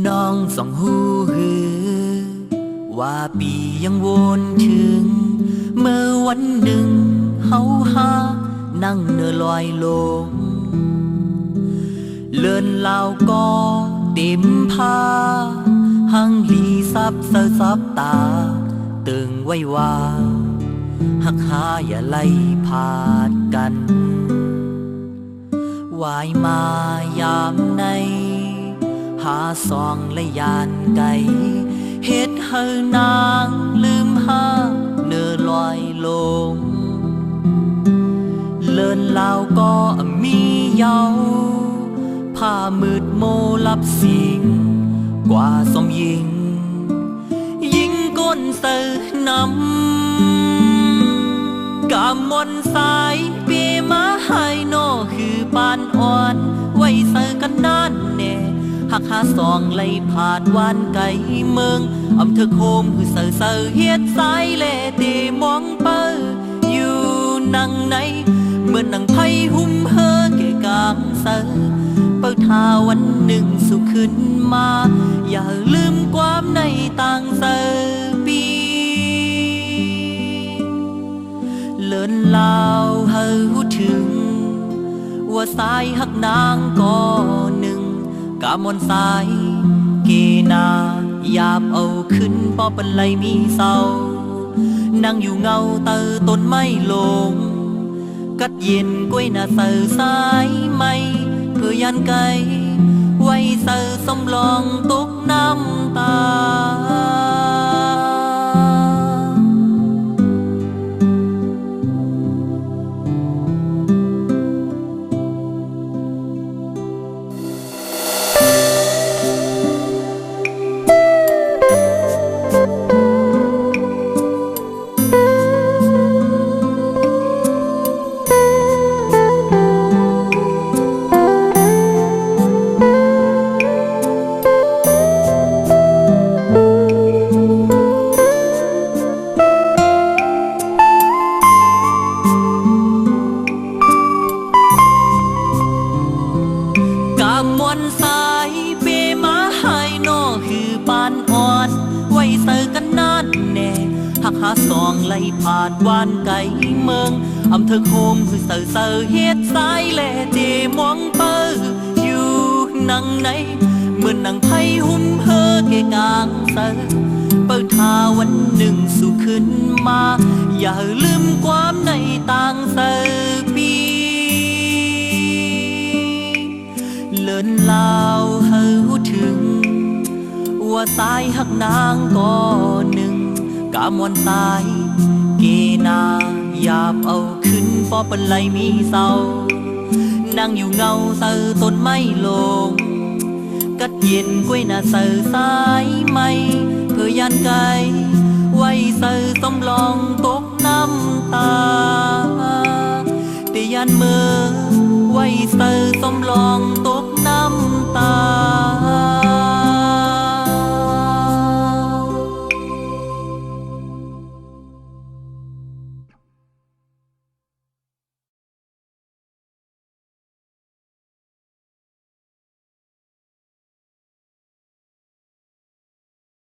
น้องส่องหูหือว่าปียังวนถึงเมื่อวันหนึ่งเฮาหานั่งเนื้อลอยลงเลินลาวก็เต็มผ้าหังลีซับเสซับตาตึงไว้ว่าหักหาอย่าไล่พาดกันวายมายามในหาซองและยานไก่เฮ็ดให้นางลืมหาเนื้อลอยลงเลินลาวก็มีเยาผ้ามืดโมลับสิงกว่าสมยิงยิงก้นเสือนำกำมนสายเปียมาให้โนคือปานอ่อนไว้เสือกันนานแน่หักหาซองไล่ผาดวานไก่เมืองอำเภอโคมคือเสือเสือเฮ็ดสายเล่เตมองเปออยู่นังในเมื่อนังไพ่หุ้มเฮอเกกางเสือเปิดทาวันหนึ่งสุขขึ้นมาอย่าลืมความในต่างเสือปีเลินลาวเฮาถึงว่าสายหักนางก็หนึ่งกามนสายเกนาหยาบเอาขึ้นปอปันไลมีเศร้านั่งอยู่เงาเตอต้นไม้ลงกัดเย็นกล้วยหน้าเสือสายไม่เพื่อยันไกไว้เสือสมลองตกน้ำตามวนสายเปมาให้นอคือปานอ่อนไว้เสือกันนานแน่หักหาซองไล่ผาดวานไก่เมืองอำเภอโคมคือเสือเสือเฮ็ดสายแล่เจมองเปออยู่นังในเมื่อนังไพ่หุ้มเฮอเกกางเสือเปิดทาวันหนึ่งสู่ขึ้นมาอย่าลืมความในต่างเสือปีเลินลาวเฮาถึงว่าสายหักนางก็หนึ่งกามวนสายเกนาหยาบเอาขึ้นปอปันไลมีเศร้านั่งอยู่เงาเสือต้นไม้ลงกัดเย็นกล้วยหน้าเสือสายไม่เพื่อยันไกไว้เสือสมลองตกน้ำตาแต่ยันเมื่อไว้เสือสมลองตกน้ำตา